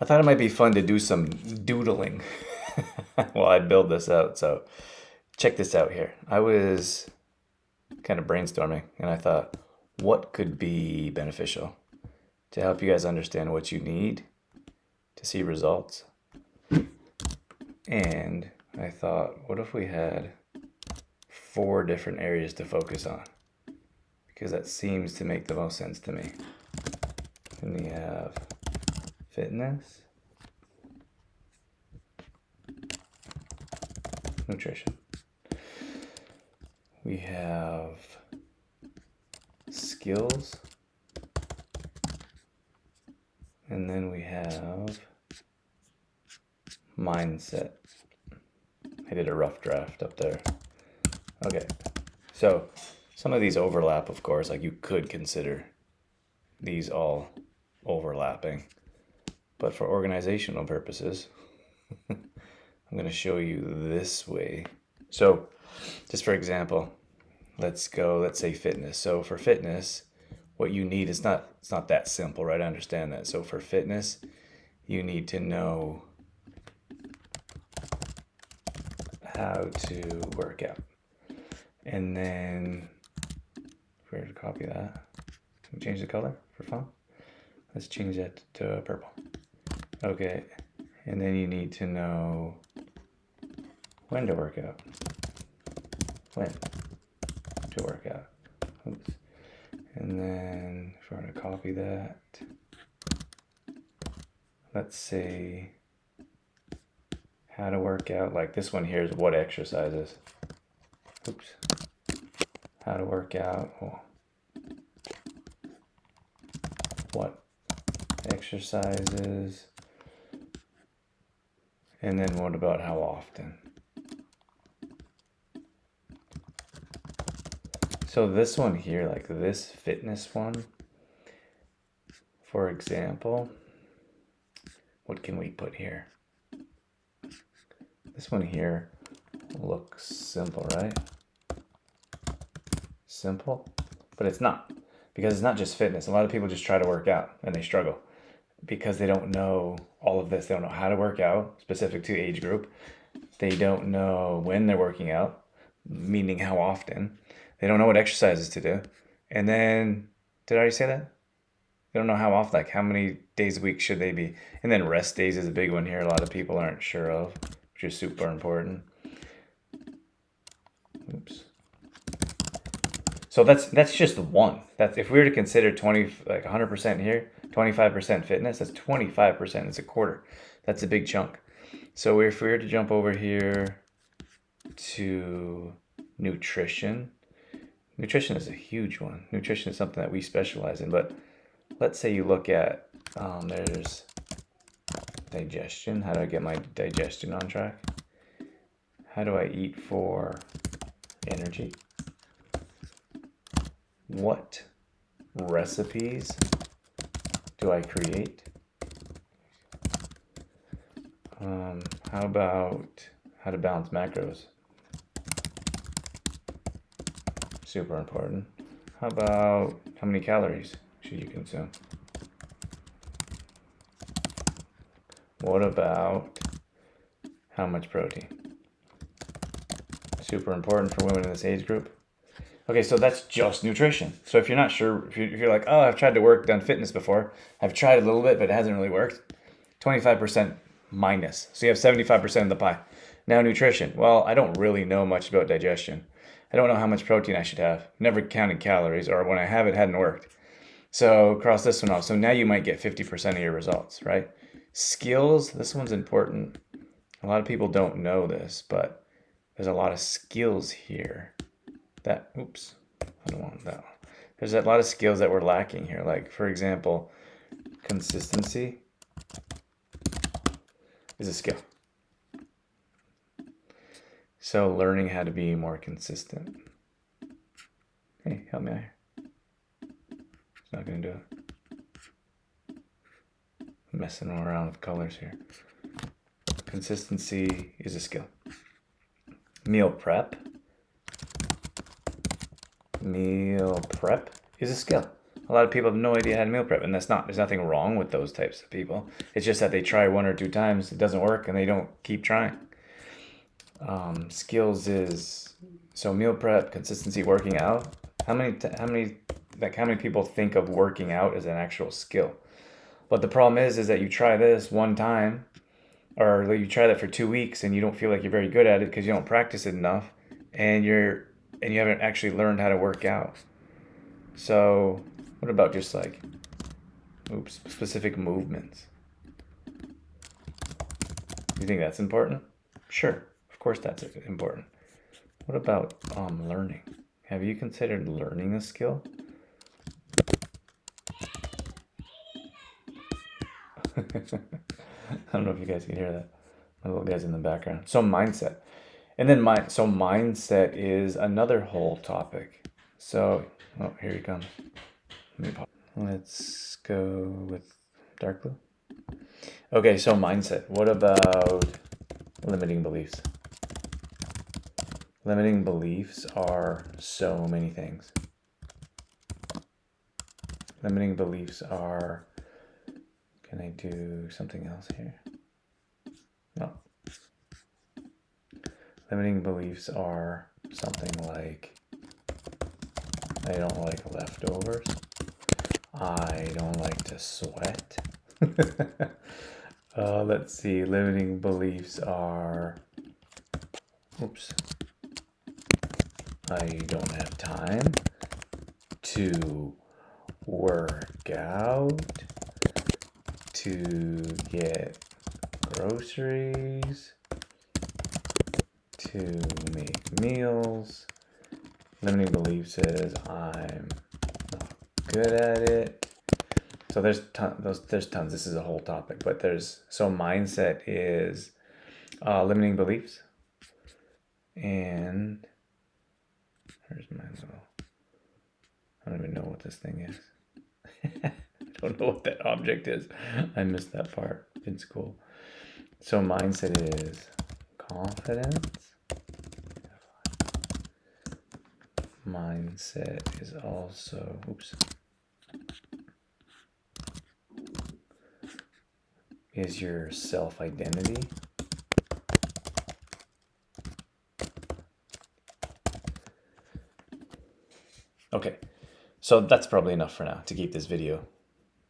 I thought it might be fun to do some doodling while I build this out. So check this out here. I was kind of brainstorming and I thought, what could be beneficial to help you guys understand what you need to see results? And I thought, what if we had 4 different areas to focus on? Because that seems to make the most sense to me. And we have fitness, nutrition. We have skills, and then we have mindset. I did a rough draft up there. Okay, so some of these overlap, of course, like you could consider these all overlapping, but for organizational purposes, I'm going to show you this way. So just for example, let's say fitness. So for fitness, what you need is it's not that simple, right? I understand that. So for fitness, you need to know how to work out. And then if we were to copy that, can we change the color for fun? Let's change that to purple. Okay. And then you need to know when to work out. When to work out. Oops. And then if I were to copy that, let's say how to work out, like this one here is what exercises. Oops. How to work out. Oh. What exercises. And then what about how often? So this one here, like this fitness one, for example, what can we put here? This one here looks simple, right? Simple, but it's not, because it's not just fitness. A lot of people just try to work out and they struggle because they don't know all of this. They don't know how to work out, specific to age group. They don't know when they're working out, meaning how often. They don't know what exercises to do. And then, did I already say that? They don't know how often, like how many days a week should they be. And then rest days is a big one here. A lot of people aren't sure of, which is super important. Oops. So that's just one. That's if we were to consider 100% here, 25% fitness, that's 25%. It's a quarter. That's a big chunk. So if we were to jump over here to nutrition, nutrition is a huge one. Nutrition is something that we specialize in, but let's say you look at, there's digestion. How do I get my digestion on track? How do I eat for energy? What recipes do I create? How about how to balance macros? Super important. How about how many calories should you consume? What about how much protein? Super important for women in this age group. Okay, so that's just nutrition. So if you're not sure, if you're like, oh, I've tried to done fitness before. I've tried a little bit, but it hasn't really worked. 25% minus. So you have 75% of the pie. Now nutrition. Well, I don't really know much about digestion. I don't know how much protein I should have. Never counted calories, or when I have, it hadn't worked. So cross this one off. So now you might get 50% of your results, right? Skills, this one's important. A lot of people don't know this, but there's a lot of skills here. Oops, I don't want that one. There's a lot of skills that we're lacking here. Like, for example, consistency is a skill. So learning how to be more consistent. Hey, help me out here. It's not going to do it. I'm messing around with colors here. Consistency is a skill. Meal prep is a skill. A lot of people have no idea how to meal prep, and there's nothing wrong with those types of people. It's just that they try 1 or 2 times, it doesn't work, and they don't keep trying. Skills is so meal prep, consistency, working out. How many people think of working out as an actual skill? But the problem is that you try this 1 time, or you try that for 2 weeks, and you don't feel like you're very good at it because you don't practice it enough, and you haven't actually learned how to work out. So what about just like, specific movements? You think that's important? Sure, of course that's important. What about learning? Have you considered learning a skill? I don't know if you guys can hear that. My little guy's in the background. So mindset. And then mindset is another whole topic. So, oh, here he comes. Let's go with dark blue. Okay, so mindset. What about limiting beliefs? Limiting beliefs are so many things. Limiting beliefs are, can I do something else here? No. Limiting beliefs are something like, I don't like leftovers. I don't like to sweat. Let's see, limiting beliefs are, I don't have time to work out, to get groceries, to make meals. Limiting beliefs is I'm not good at it. So there's tons. This is a whole topic, but mindset is limiting beliefs, and where's my little? I don't even know what this thing is. I don't know what that object is. I missed that part in school. So mindset is confidence. Mindset is also, is your self-identity. Okay, so that's probably enough for now to keep this video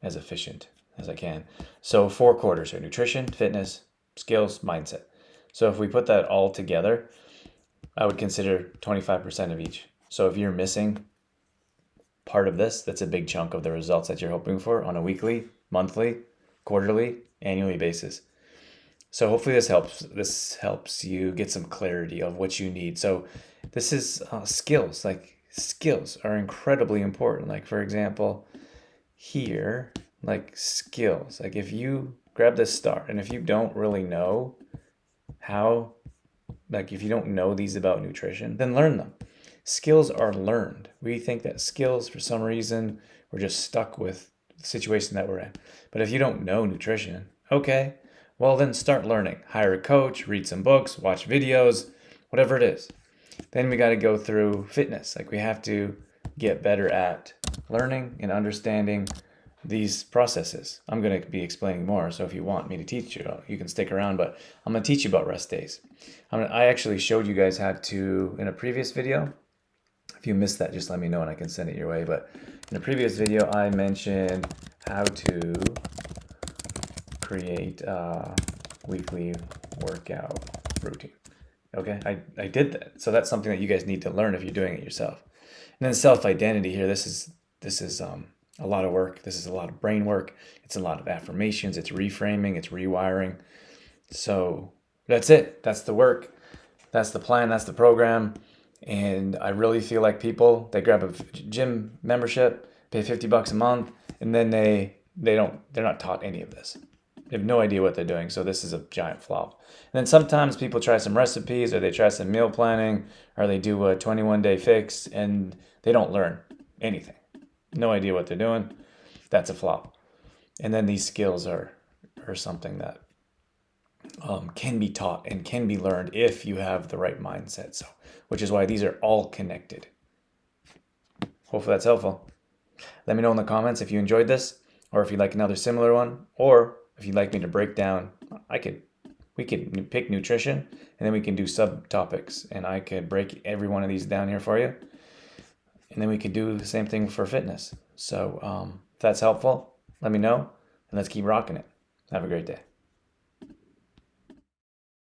as efficient as I can. So 4 quarters are nutrition, fitness, skills, mindset. So if we put that all together, I would consider 25% of each. So if you're missing part of this, that's a big chunk of the results that you're hoping for on a weekly, monthly, quarterly, annually basis. So hopefully this helps you get some clarity of what you need. So this is skills. Like, skills are incredibly important. Like, for example, here, like skills, like if you grab this star and if you don't really know how, like if you don't know these about nutrition, then learn them. Skills are learned. We think that skills, for some reason, we're just stuck with the situation that we're in. But if you don't know nutrition, okay, well then start learning. Hire a coach, read some books, watch videos, whatever it is. Then we got to go through fitness. Like, we have to get better at learning and understanding these processes. I'm going to be explaining more, so if you want me to teach you, you can stick around, but I'm going to teach you about rest days. I actually showed you guys how to in a previous video. If you missed that, just let me know and I can send it your way. But in a previous video, I mentioned how to create a weekly workout routine. Okay, I did that. So that's something that you guys need to learn if you're doing it yourself. And then self-identity here, this is a lot of work. This is a lot of brain work. It's a lot of affirmations. It's reframing. It's rewiring. So that's it. That's the work. That's the plan. That's the program. And I really feel like people, they grab a gym membership, pay $50 a month, and then they're not taught any of this. They have no idea what they're doing. So this is a giant flop. And then sometimes people try some recipes, or they try some meal planning, or they do a 21-day fix, and they don't learn anything. No idea what they're doing. That's a flop. And then these skills are something that can be taught and can be learned if you have the right mindset. So, which is why these are all connected. Hopefully that's helpful. Let me know in the comments if you enjoyed this, or if you'd like another similar one, or if you'd like me to break down. We could pick nutrition, and then we can do subtopics, and I could break every one of these down here for you, and then we could do the same thing for fitness. So if that's helpful, let me know, and let's keep rocking it. Have a great day.